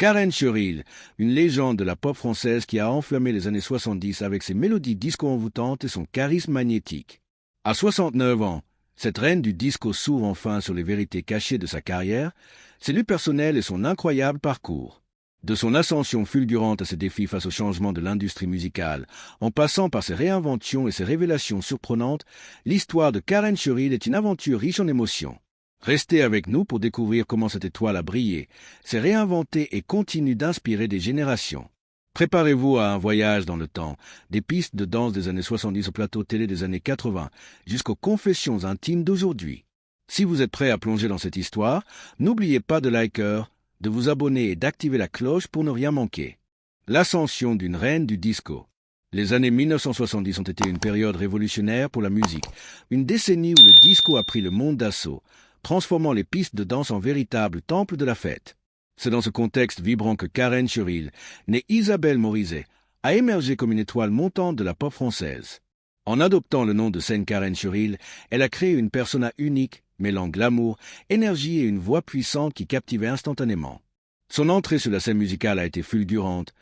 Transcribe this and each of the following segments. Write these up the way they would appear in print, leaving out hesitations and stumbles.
Karen Cheryl, une légende de la pop française qui a enflammé les années 70 avec ses mélodies disco-envoûtantes et son charisme magnétique. À 69 ans, cette reine du disco s'ouvre enfin sur les vérités cachées de sa carrière, ses luttes personnelles et son incroyable parcours. De son ascension fulgurante à ses défis face au changement de l'industrie musicale, en passant par ses réinventions et ses révélations surprenantes, l'histoire de Karen Cheryl est une aventure riche en émotions. Restez avec nous pour découvrir comment cette étoile a brillé, s'est réinventée et continue d'inspirer des générations. Préparez-vous à un voyage dans le temps, des pistes de danse des années 70 au plateau télé des années 80, jusqu'aux confessions intimes d'aujourd'hui. Si vous êtes prêt à plonger dans cette histoire, n'oubliez pas de liker, de vous abonner et d'activer la cloche pour ne rien manquer. L'ascension d'une reine du disco. Les années 1970 ont été une période révolutionnaire pour la musique, une décennie où le disco a pris le monde d'assaut, transformant les pistes de danse en véritables temples de la fête. C'est dans ce contexte vibrant que Karen Cheryl, née Isabelle Morizet, a émergé comme une étoile montante de la pop française. En adoptant le nom de scène Karen Cheryl, elle a créé une persona unique, mêlant glamour, énergie et une voix puissante qui captivait instantanément. Son entrée sur la scène musicale a été fulgurante,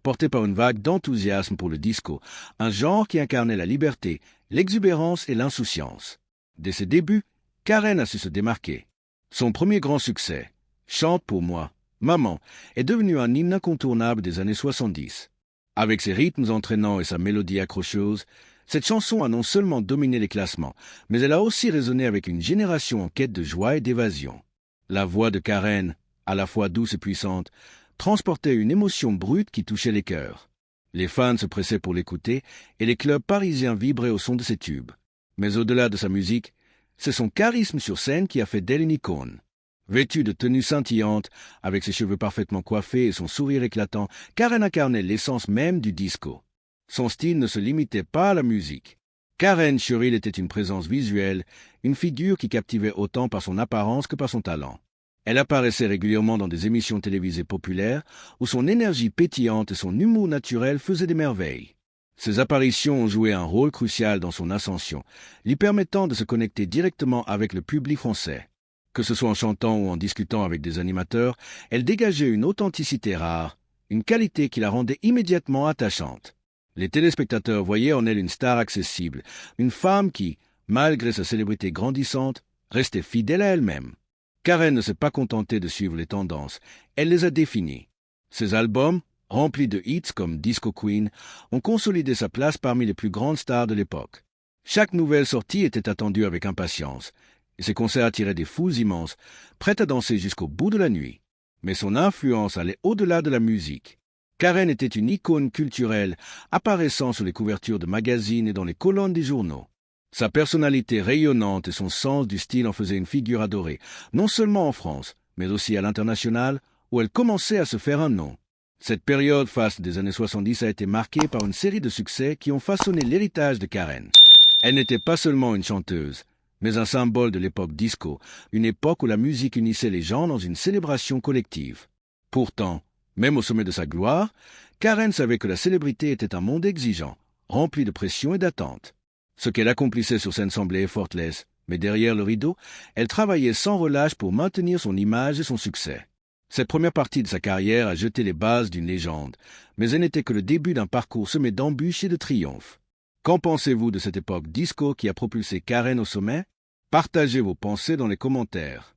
portée par une vague d'enthousiasme pour le disco, un genre qui incarnait la liberté, l'exubérance et l'insouciance. Dès ses débuts, Karen a su se démarquer. Son premier grand succès, Chante pour moi, Maman, est devenu un hymne incontournable des années 70. Avec ses rythmes entraînants et sa mélodie accrocheuse, cette chanson a non seulement dominé les classements, mais elle a aussi résonné avec une génération en quête de joie et d'évasion. La voix de Karen, à la fois douce et puissante, transportait une émotion brute qui touchait les cœurs. Les fans se pressaient pour l'écouter et les clubs parisiens vibraient au son de ses tubes. Mais au-delà de sa musique, c'est son charisme sur scène qui a fait d'elle une icône. Vêtue de tenues scintillantes, avec ses cheveux parfaitement coiffés et son sourire éclatant, Karen incarnait l'essence même du disco. Son style ne se limitait pas à la musique. Karen Cheryl était une présence visuelle, une figure qui captivait autant par son apparence que par son talent. Elle apparaissait régulièrement dans des émissions télévisées populaires où son énergie pétillante et son humour naturel faisaient des merveilles. Ses apparitions ont joué un rôle crucial dans son ascension, lui permettant de se connecter directement avec le public français. Que ce soit en chantant ou en discutant avec des animateurs, elle dégageait une authenticité rare, une qualité qui la rendait immédiatement attachante. Les téléspectateurs voyaient en elle une star accessible, une femme qui, malgré sa célébrité grandissante, restait fidèle à elle-même. Karen ne s'est pas contentée de suivre les tendances, elle les a définies. Ses albums, remplis de hits comme Disco Queen, ont consolidé sa place parmi les plus grandes stars de l'époque. Chaque nouvelle sortie était attendue avec impatience, et ses concerts attiraient des foules immenses, prêtes à danser jusqu'au bout de la nuit. Mais son influence allait au-delà de la musique. Karen était une icône culturelle, apparaissant sur les couvertures de magazines et dans les colonnes des journaux. Sa personnalité rayonnante et son sens du style en faisaient une figure adorée, non seulement en France, mais aussi à l'international, où elle commençait à se faire un nom. Cette période faste des années 70 a été marquée par une série de succès qui ont façonné l'héritage de Karen. Elle n'était pas seulement une chanteuse, mais un symbole de l'époque disco, une époque où la musique unissait les gens dans une célébration collective. Pourtant, même au sommet de sa gloire, Karen savait que la célébrité était un monde exigeant, rempli de pression et d'attentes. Ce qu'elle accomplissait sur scène semblait effortless, mais derrière le rideau, elle travaillait sans relâche pour maintenir son image et son succès. Cette première partie de sa carrière a jeté les bases d'une légende, mais elle n'était que le début d'un parcours semé d'embûches et de triomphes. Qu'en pensez-vous de cette époque disco qui a propulsé Karen au sommet? Partagez vos pensées dans les commentaires.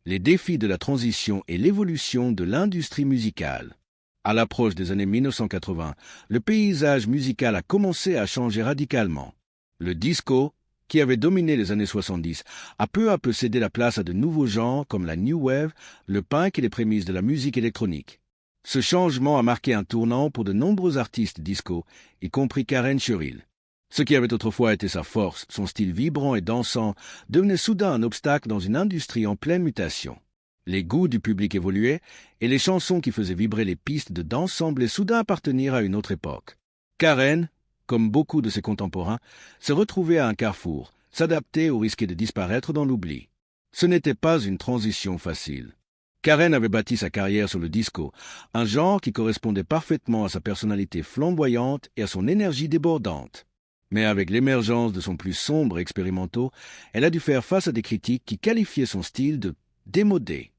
Les défis de la transition et l'évolution de l'industrie musicale. À l'approche des années 1980, le paysage musical a commencé à changer radicalement. Le disco, qui avait dominé les années 70, a peu à peu cédé la place à de nouveaux genres comme la new wave, le punk et les prémices de la musique électronique. Ce changement a marqué un tournant pour de nombreux artistes disco, y compris Karen Cheryl. Ce qui avait autrefois été sa force, son style vibrant et dansant, devenait soudain un obstacle dans une industrie en pleine mutation. Les goûts du public évoluaient, et les chansons qui faisaient vibrer les pistes de danse semblaient soudain appartenir à une autre époque. Karen, comme beaucoup de ses contemporains, se retrouvait à un carrefour, s'adapter ou risquer de disparaître dans l'oubli. Ce n'était pas une transition facile. Karen avait bâti sa carrière sur le disco, un genre qui correspondait parfaitement à sa personnalité flamboyante et à son énergie débordante. Mais avec l'émergence de son plus sombre expérimentaux, elle a dû faire face à des critiques qui qualifiaient son style de démodé.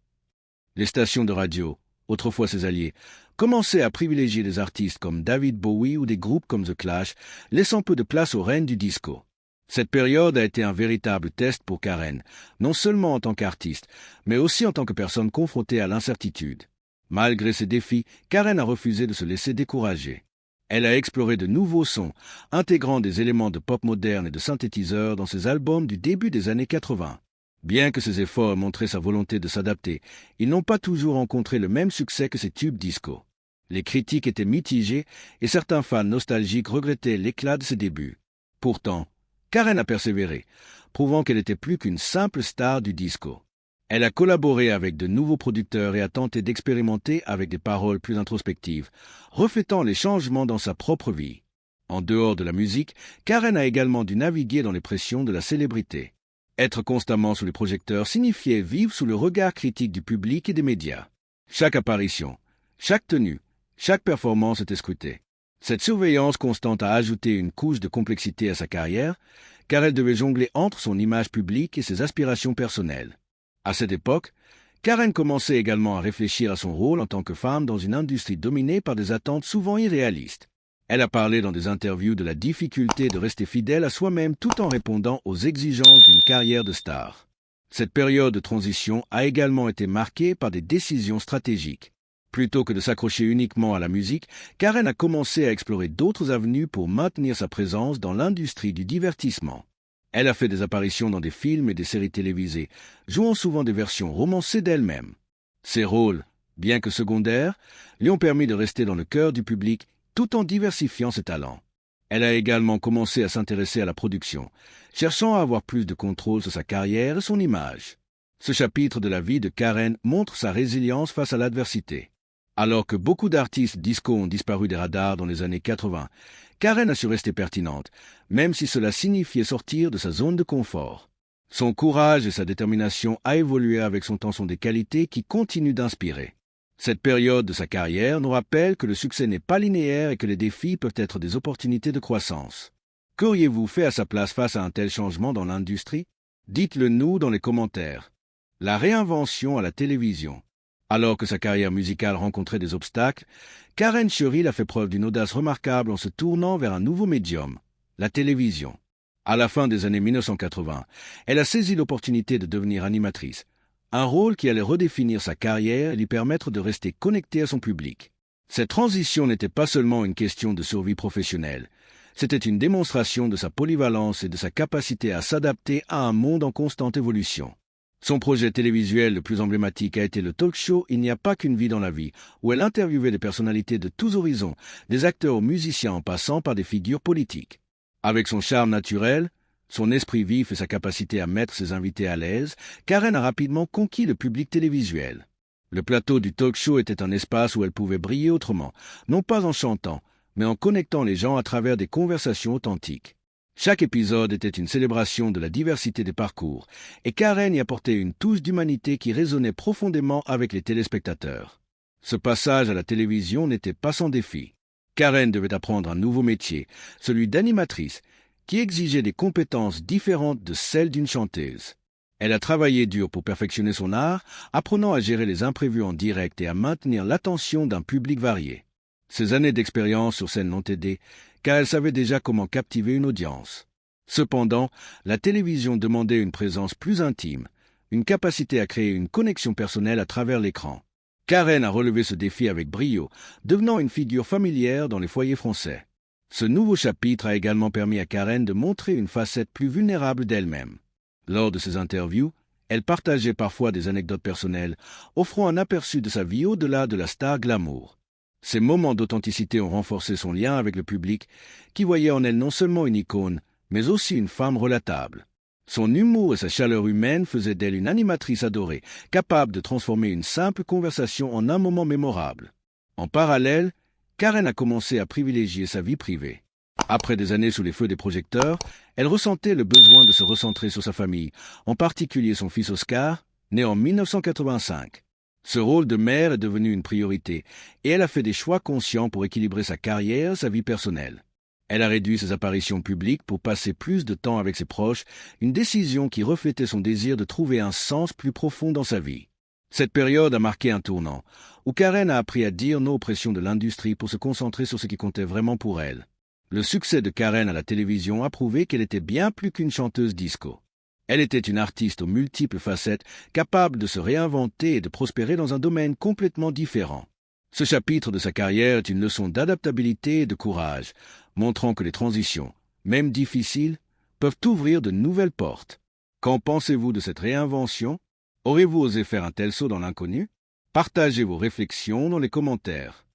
Les stations de radio, autrefois ses alliés, commençaient à privilégier des artistes comme David Bowie ou des groupes comme The Clash, laissant peu de place aux reines du disco. Cette période a été un véritable test pour Karen, non seulement en tant qu'artiste, mais aussi en tant que personne confrontée à l'incertitude. Malgré ces défis, Karen a refusé de se laisser décourager. Elle a exploré de nouveaux sons, intégrant des éléments de pop moderne et de synthétiseurs dans ses albums du début des années 80. Bien que ses efforts aient montré sa volonté de s'adapter, ils n'ont pas toujours rencontré le même succès que ses tubes disco. Les critiques étaient mitigées et certains fans nostalgiques regrettaient l'éclat de ses débuts. Pourtant, Karen a persévéré, prouvant qu'elle était plus qu'une simple star du disco. Elle a collaboré avec de nouveaux producteurs et a tenté d'expérimenter avec des paroles plus introspectives, reflétant les changements dans sa propre vie. En dehors de la musique, Karen a également dû naviguer dans les pressions de la célébrité. Être constamment sous les projecteurs signifiait vivre sous le regard critique du public et des médias. Chaque apparition, chaque tenue, chaque performance était scrutée. Cette surveillance constante a ajouté une couche de complexité à sa carrière, car elle devait jongler entre son image publique et ses aspirations personnelles. À cette époque, Karen commençait également à réfléchir à son rôle en tant que femme dans une industrie dominée par des attentes souvent irréalistes. Elle a parlé dans des interviews de la difficulté de rester fidèle à soi-même tout en répondant aux exigences d'une carrière de star. Cette période de transition a également été marquée par des décisions stratégiques. Plutôt que de s'accrocher uniquement à la musique, Karen a commencé à explorer d'autres avenues pour maintenir sa présence dans l'industrie du divertissement. Elle a fait des apparitions dans des films et des séries télévisées, jouant souvent des versions romancées d'elle-même. Ses rôles, bien que secondaires, lui ont permis de rester dans le cœur du public tout en diversifiant ses talents. Elle a également commencé à s'intéresser à la production, cherchant à avoir plus de contrôle sur sa carrière et son image. Ce chapitre de la vie de Karen montre sa résilience face à l'adversité. Alors que beaucoup d'artistes disco ont disparu des radars dans les années 80, Karen a su rester pertinente, même si cela signifiait sortir de sa zone de confort. Son courage et sa détermination à évoluer avec son temps sont des qualités qui continuent d'inspirer. Cette période de sa carrière nous rappelle que le succès n'est pas linéaire et que les défis peuvent être des opportunités de croissance. Qu'auriez-vous fait à sa place face à un tel changement dans l'industrie? Dites-le nous dans les commentaires. La réinvention à la télévision. Alors que sa carrière musicale rencontrait des obstacles, Karen Cheryl a fait preuve d'une audace remarquable en se tournant vers un nouveau médium, la télévision. À la fin des années 1980, elle a saisi l'opportunité de devenir animatrice, un rôle qui allait redéfinir sa carrière et lui permettre de rester connectée à son public. Cette transition n'était pas seulement une question de survie professionnelle, c'était une démonstration de sa polyvalence et de sa capacité à s'adapter à un monde en constante évolution. Son projet télévisuel le plus emblématique a été le talk show Il n'y a pas qu'une vie dans la vie, où elle interviewait des personnalités de tous horizons, des acteurs aux musiciens en passant par des figures politiques. Avec son charme naturel, son esprit vif et sa capacité à mettre ses invités à l'aise, Karen a rapidement conquis le public télévisuel. Le plateau du talk show était un espace où elle pouvait briller autrement, non pas en chantant, mais en connectant les gens à travers des conversations authentiques. Chaque épisode était une célébration de la diversité des parcours, et Karen y apportait une touche d'humanité qui résonnait profondément avec les téléspectateurs. Ce passage à la télévision n'était pas sans défi. Karen devait apprendre un nouveau métier, celui d'animatrice, qui exigeait des compétences différentes de celles d'une chanteuse. Elle a travaillé dur pour perfectionner son art, apprenant à gérer les imprévus en direct et à maintenir l'attention d'un public varié. Ces années d'expérience sur scène l'ont aidée, car elle savait déjà comment captiver une audience. Cependant, la télévision demandait une présence plus intime, une capacité à créer une connexion personnelle à travers l'écran. Karen a relevé ce défi avec brio, devenant une figure familière dans les foyers français. Ce nouveau chapitre a également permis à Karen de montrer une facette plus vulnérable d'elle-même. Lors de ses interviews, elle partageait parfois des anecdotes personnelles, offrant un aperçu de sa vie au-delà de la star glamour. Ces moments d'authenticité ont renforcé son lien avec le public, qui voyait en elle non seulement une icône, mais aussi une femme relatable. Son humour et sa chaleur humaine faisaient d'elle une animatrice adorée, capable de transformer une simple conversation en un moment mémorable. En parallèle, Karen a commencé à privilégier sa vie privée. Après des années sous les feux des projecteurs, elle ressentait le besoin de se recentrer sur sa famille, en particulier son fils Oscar, né en 1985. Ce rôle de mère est devenu une priorité, et elle a fait des choix conscients pour équilibrer sa carrière et sa vie personnelle. Elle a réduit ses apparitions publiques pour passer plus de temps avec ses proches, une décision qui reflétait son désir de trouver un sens plus profond dans sa vie. Cette période a marqué un tournant, où Karen a appris à dire non aux pressions de l'industrie pour se concentrer sur ce qui comptait vraiment pour elle. Le succès de Karen à la télévision a prouvé qu'elle était bien plus qu'une chanteuse disco. Elle était une artiste aux multiples facettes, capable de se réinventer et de prospérer dans un domaine complètement différent. Ce chapitre de sa carrière est une leçon d'adaptabilité et de courage, montrant que les transitions, même difficiles, peuvent ouvrir de nouvelles portes. Qu'en pensez-vous de cette réinvention? Aurez-vous osé faire un tel saut dans l'inconnu? Partagez vos réflexions dans les commentaires.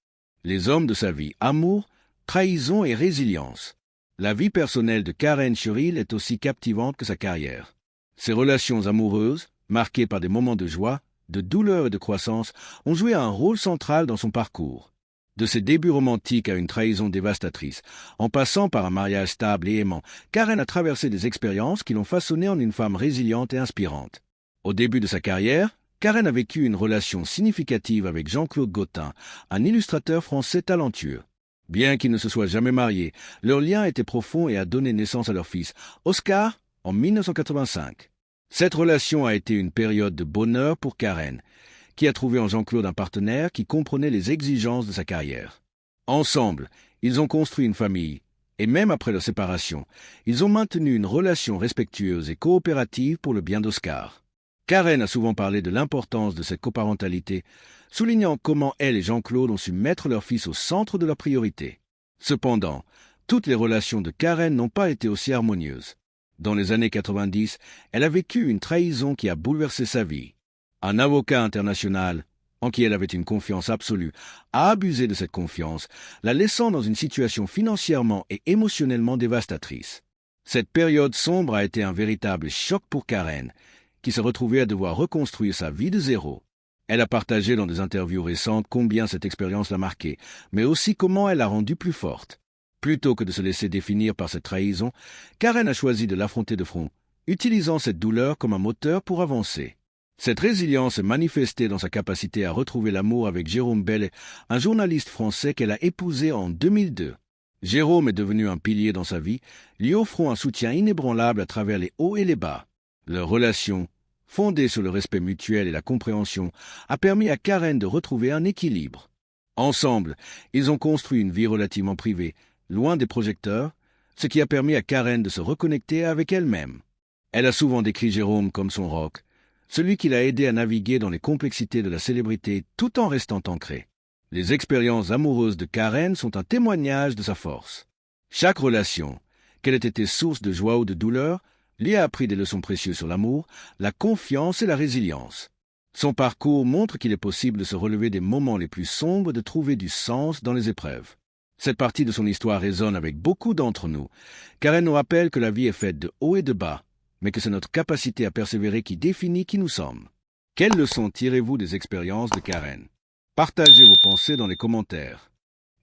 Les hommes de sa vie, amour, trahison et résilience. La vie personnelle de Karen Cheryl est aussi captivante que sa carrière. Ses relations amoureuses, marquées par des moments de joie, de douleur et de croissance, ont joué un rôle central dans son parcours. De ses débuts romantiques à une trahison dévastatrice, en passant par un mariage stable et aimant, Karen a traversé des expériences qui l'ont façonnée en une femme résiliente et inspirante. Au début de sa carrière, Karen a vécu une relation significative avec Jean-Claude Gaultin, un illustrateur français talentueux. Bien qu'ils ne se soient jamais mariés, leur lien était profond et a donné naissance à leur fils, Oscar, en 1985. Cette relation a été une période de bonheur pour Karen, qui a trouvé en Jean-Claude un partenaire qui comprenait les exigences de sa carrière. Ensemble, ils ont construit une famille, et même après leur séparation, ils ont maintenu une relation respectueuse et coopérative pour le bien d'Oscar. Karen a souvent parlé de l'importance de cette coparentalité, soulignant comment elle et Jean-Claude ont su mettre leur fils au centre de leurs priorités. Cependant, toutes les relations de Karen n'ont pas été aussi harmonieuses. Dans les années 90, elle a vécu une trahison qui a bouleversé sa vie. Un avocat international, en qui elle avait une confiance absolue, a abusé de cette confiance, la laissant dans une situation financièrement et émotionnellement dévastatrice. Cette période sombre a été un véritable choc pour Karen, qui se retrouvait à devoir reconstruire sa vie de zéro. Elle a partagé dans des interviews récentes combien cette expérience l'a marquée, mais aussi comment elle l'a rendue plus forte. Plutôt que de se laisser définir par cette trahison, Karen a choisi de l'affronter de front, utilisant cette douleur comme un moteur pour avancer. Cette résilience est manifestée dans sa capacité à retrouver l'amour avec Jérôme Bel, un journaliste français qu'elle a épousé en 2002. Jérôme est devenu un pilier dans sa vie, lui offrant un soutien inébranlable à travers les hauts et les bas. Leur relation, fondée sur le respect mutuel et la compréhension, a permis à Karen de retrouver un équilibre. Ensemble, ils ont construit une vie relativement privée, loin des projecteurs, ce qui a permis à Karen de se reconnecter avec elle-même. Elle a souvent décrit Jérôme comme son rock, celui qui l'a aidé à naviguer dans les complexités de la célébrité tout en restant ancré. Les expériences amoureuses de Karen sont un témoignage de sa force. Chaque relation, qu'elle ait été source de joie ou de douleur, lui a appris des leçons précieuses sur l'amour, la confiance et la résilience. Son parcours montre qu'il est possible de se relever des moments les plus sombres et de trouver du sens dans les épreuves. Cette partie de son histoire résonne avec beaucoup d'entre nous, car elle nous rappelle que la vie est faite de hauts et de bas, mais que c'est notre capacité à persévérer qui définit qui nous sommes. Quelles leçons tirez-vous des expériences de Karen? Partagez vos pensées dans les commentaires.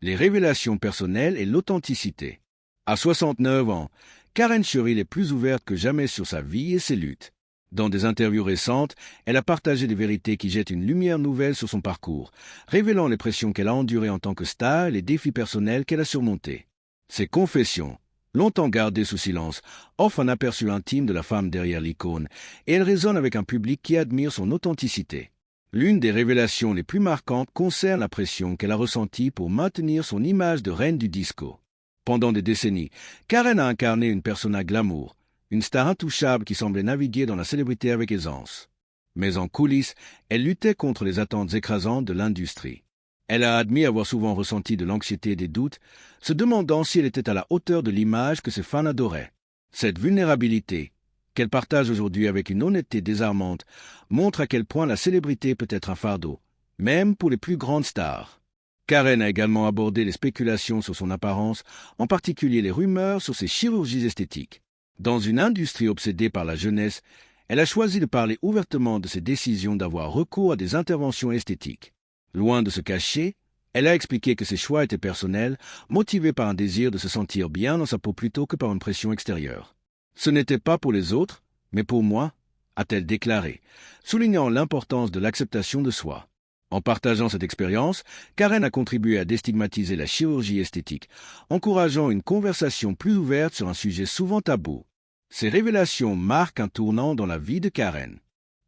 Les révélations personnelles et l'authenticité. À 69 ans, Karen Cheryl est plus ouverte que jamais sur sa vie et ses luttes. Dans des interviews récentes, elle a partagé des vérités qui jettent une lumière nouvelle sur son parcours, révélant les pressions qu'elle a endurées en tant que star et les défis personnels qu'elle a surmontés. Ses confessions, longtemps gardées sous silence, offrent un aperçu intime de la femme derrière l'icône, et elle résonne avec un public qui admire son authenticité. L'une des révélations les plus marquantes concerne la pression qu'elle a ressentie pour maintenir son image de reine du disco. Pendant des décennies, Karen a incarné une persona glamour, une star intouchable qui semblait naviguer dans la célébrité avec aisance. Mais en coulisses, elle luttait contre les attentes écrasantes de l'industrie. Elle a admis avoir souvent ressenti de l'anxiété et des doutes, se demandant si elle était à la hauteur de l'image que ses fans adoraient. Cette vulnérabilité, qu'elle partage aujourd'hui avec une honnêteté désarmante, montre à quel point la célébrité peut être un fardeau, même pour les plus grandes stars. Karen a également abordé les spéculations sur son apparence, en particulier les rumeurs sur ses chirurgies esthétiques. Dans une industrie obsédée par la jeunesse, elle a choisi de parler ouvertement de ses décisions d'avoir recours à des interventions esthétiques. Loin de se cacher, elle a expliqué que ses choix étaient personnels, motivés par un désir de se sentir bien dans sa peau plutôt que par une pression extérieure. Ce n'était pas pour les autres, mais pour moi, a-t-elle déclaré, soulignant l'importance de l'acceptation de soi. En partageant cette expérience, Karen a contribué à déstigmatiser la chirurgie esthétique, encourageant une conversation plus ouverte sur un sujet souvent tabou. Ces révélations marquent un tournant dans la vie de Karen.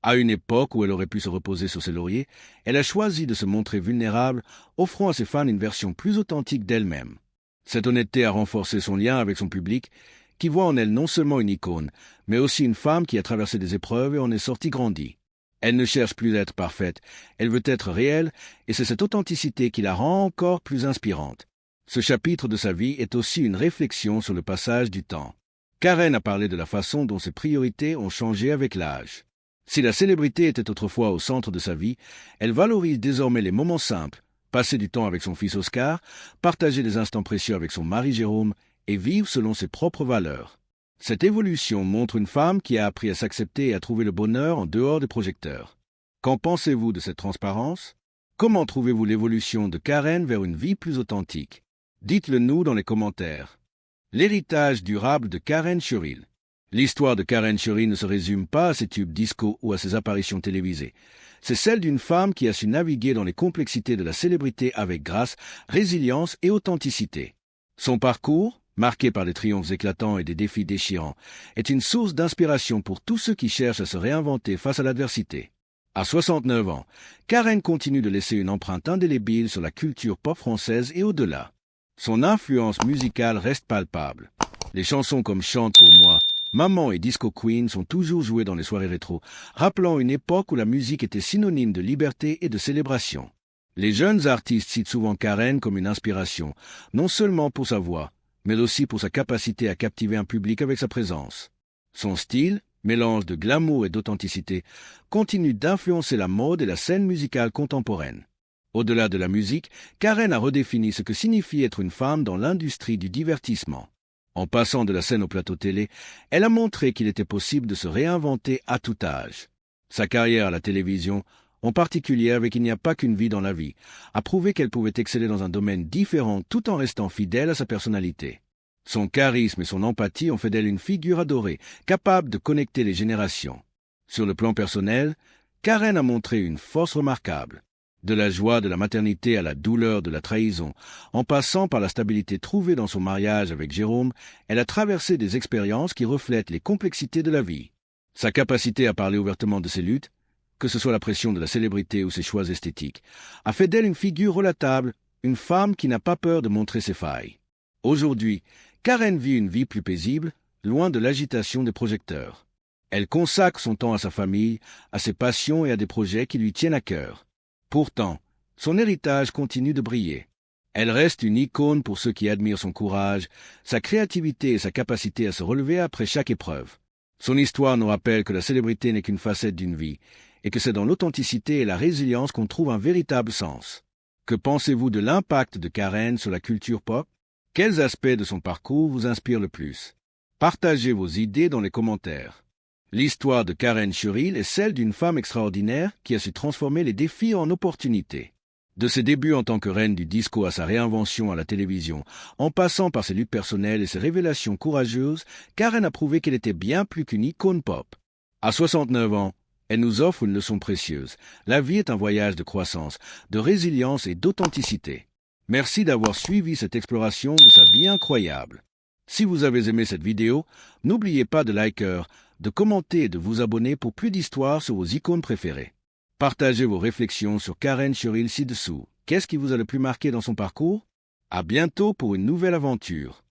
À une époque où elle aurait pu se reposer sur ses lauriers, elle a choisi de se montrer vulnérable, offrant à ses fans une version plus authentique d'elle-même. Cette honnêteté a renforcé son lien avec son public, qui voit en elle non seulement une icône, mais aussi une femme qui a traversé des épreuves et en est sortie grandie. Elle ne cherche plus à être parfaite, elle veut être réelle, et c'est cette authenticité qui la rend encore plus inspirante. Ce chapitre de sa vie est aussi une réflexion sur le passage du temps. Karen a parlé de la façon dont ses priorités ont changé avec l'âge. Si la célébrité était autrefois au centre de sa vie, elle valorise désormais les moments simples, passer du temps avec son fils Oscar, partager des instants précieux avec son mari Jérôme et vivre selon ses propres valeurs. Cette évolution montre une femme qui a appris à s'accepter et à trouver le bonheur en dehors des projecteurs. Qu'en pensez-vous de cette transparence? Comment trouvez-vous l'évolution de Karen vers une vie plus authentique? Dites-le nous dans les commentaires. L'héritage durable de Karen Churil. L'histoire de Karen Churil ne se résume pas à ses tubes disco ou à ses apparitions télévisées. C'est celle d'une femme qui a su naviguer dans les complexités de la célébrité avec grâce, résilience et authenticité. Son parcours, marqué par des triomphes éclatants et des défis déchirants, est une source d'inspiration pour tous ceux qui cherchent à se réinventer face à l'adversité. À 69 ans, Karen continue de laisser une empreinte indélébile sur la culture pop française et au-delà. Son influence musicale reste palpable. Les chansons comme Chante pour moi, Maman et Disco Queen sont toujours jouées dans les soirées rétro, rappelant une époque où la musique était synonyme de liberté et de célébration. Les jeunes artistes citent souvent Karen comme une inspiration, non seulement pour sa voix, mais aussi pour sa capacité à captiver un public avec sa présence. Son style, mélange de glamour et d'authenticité, continue d'influencer la mode et la scène musicale contemporaine. Au-delà de la musique, Karen a redéfini ce que signifie être une femme dans l'industrie du divertissement. En passant de la scène au plateau télé, elle a montré qu'il était possible de se réinventer à tout âge. Sa carrière à la télévision, en particulier avec Il n'y a pas qu'une vie dans la vie, a prouvé qu'elle pouvait exceller dans un domaine différent tout en restant fidèle à sa personnalité. Son charisme et son empathie ont fait d'elle une figure adorée, capable de connecter les générations. Sur le plan personnel, Karen a montré une force remarquable. De la joie de la maternité à la douleur de la trahison, en passant par la stabilité trouvée dans son mariage avec Jérôme, elle a traversé des expériences qui reflètent les complexités de la vie. Sa capacité à parler ouvertement de ses luttes, que ce soit la pression de la célébrité ou ses choix esthétiques, a fait d'elle une figure relatable, une femme qui n'a pas peur de montrer ses failles. Aujourd'hui, Karen vit une vie plus paisible, loin de l'agitation des projecteurs. Elle consacre son temps à sa famille, à ses passions et à des projets qui lui tiennent à cœur. Pourtant, son héritage continue de briller. Elle reste une icône pour ceux qui admirent son courage, sa créativité et sa capacité à se relever après chaque épreuve. Son histoire nous rappelle que la célébrité n'est qu'une facette d'une vie, et que c'est dans l'authenticité et la résilience qu'on trouve un véritable sens. Que pensez-vous de l'impact de Karen sur la culture pop? Quels aspects de son parcours vous inspirent le plus? Partagez vos idées dans les commentaires. L'histoire de Karen Churil est celle d'une femme extraordinaire qui a su transformer les défis en opportunités. De ses débuts en tant que reine du disco à sa réinvention à la télévision, en passant par ses luttes personnelles et ses révélations courageuses, Karen a prouvé qu'elle était bien plus qu'une icône pop. À 69 ans, elle nous offre une leçon précieuse. La vie est un voyage de croissance, de résilience et d'authenticité. Merci d'avoir suivi cette exploration de sa vie incroyable. Si vous avez aimé cette vidéo, n'oubliez pas de liker, de commenter et de vous abonner pour plus d'histoires sur vos icônes préférées. Partagez vos réflexions sur Karen Churil ci-dessous. Qu'est-ce qui vous a le plus marqué dans son parcours? À bientôt pour une nouvelle aventure.